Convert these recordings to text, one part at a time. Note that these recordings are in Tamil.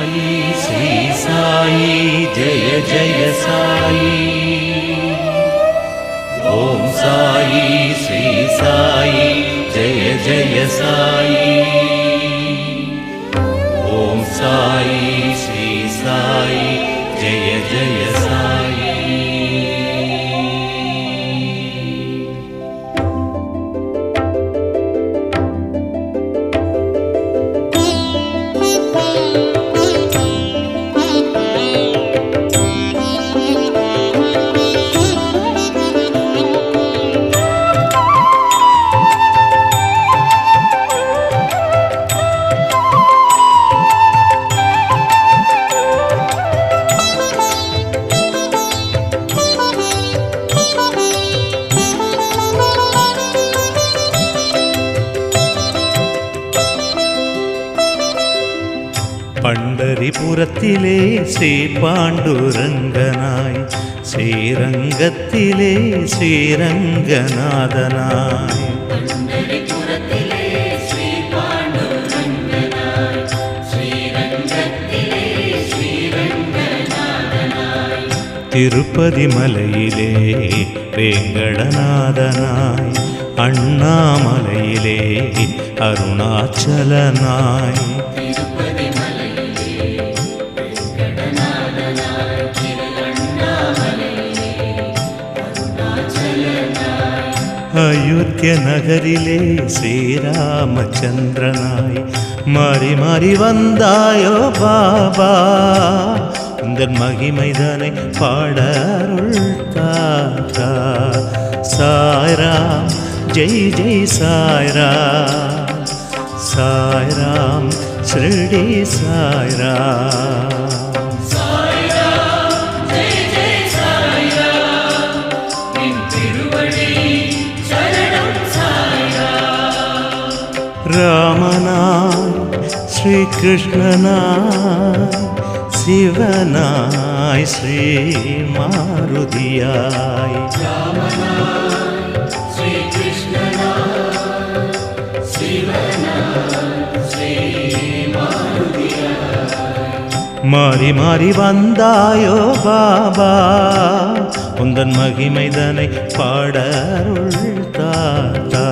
साई श्री साई जय जय साई। ओम साई श्री साई जय जय साई। ओम साई श्री साई जय जय साई। പണ്ടരിപുരത്തിലെ ശ്രീ പാണ്ഡുരംഗനായി ശ്രീരംഗത്തിലെ ശ്രീരംഗനാഥനായി തിരുപ്പതി മലയിലെ വേങ്കടനാഥനായി അണ്ണാമലയിലെ അരുണാചലനായി അയോധ്യ നഗരിലെ ശ്രീരാമചന്ദ്രനായി മാറി മാറി വந்தாயோ பாபா உந்தன் மகிமைதனை பாடருள் தாத்தா சாய்ராம் ஜெய் ஜெய் சாய்ராம் சாய்ராம் ஸ்ரீ சாய்ராம் രാമനായി ശ്രീകൃഷ്ണനായി ശിവനായി ശ്രീ മാരുതിയായി மாறி மாறி வந்தாயோ பாபா உந்தன் மகிமைதனை பாடருள் தாத்தா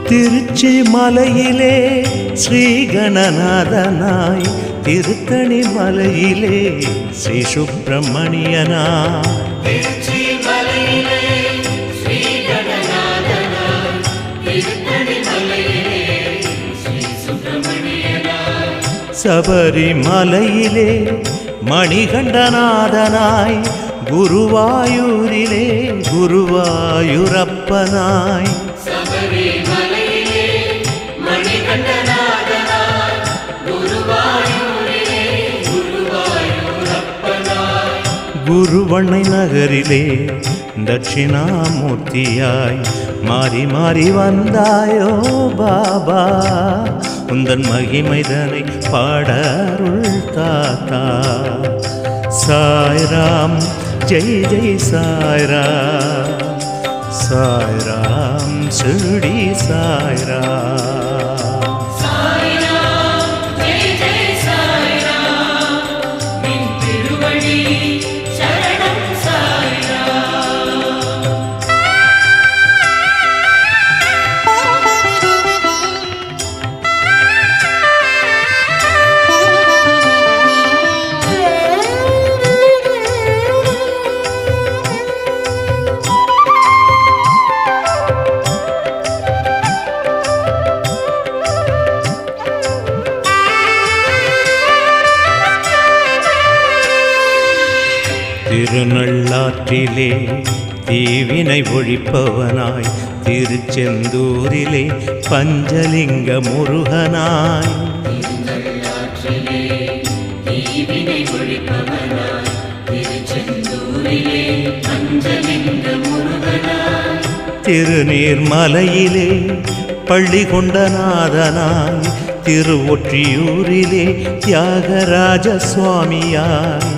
திருச்சி மலையிலே ஸ்ரீ கணநாதனாய் திருத்தணி மலையிலே ஸ்ரீ சுப்பிரமணியனாய் சபரிமலையிலே மணிகண்டநாதனாய் குருவாயூரிலே குருவாயூரப்பனாய் குருவண்ணை நகரிலே தட்சிணாமூர்த்தியாய் மாறி மாறி வந்தாயோ பாபா உந்தன் மகிமைதனை பாடருள் தாத்தா சாய்ராம் ஜெய் ஜெய் சாய்ராம் சாய்ராம் ஸ்ரீ சாய்ராம் திருநள்ளாற்றிலே தீவினை ஒழிப்பவனாய் திருச்செந்தூரிலே பஞ்சலிங்க முருகனாய் திருநீர்மலையிலே பள்ளி கொண்ட நாதனாய் திருவொற்றியூரிலே தியாகராஜ சுவாமியாய்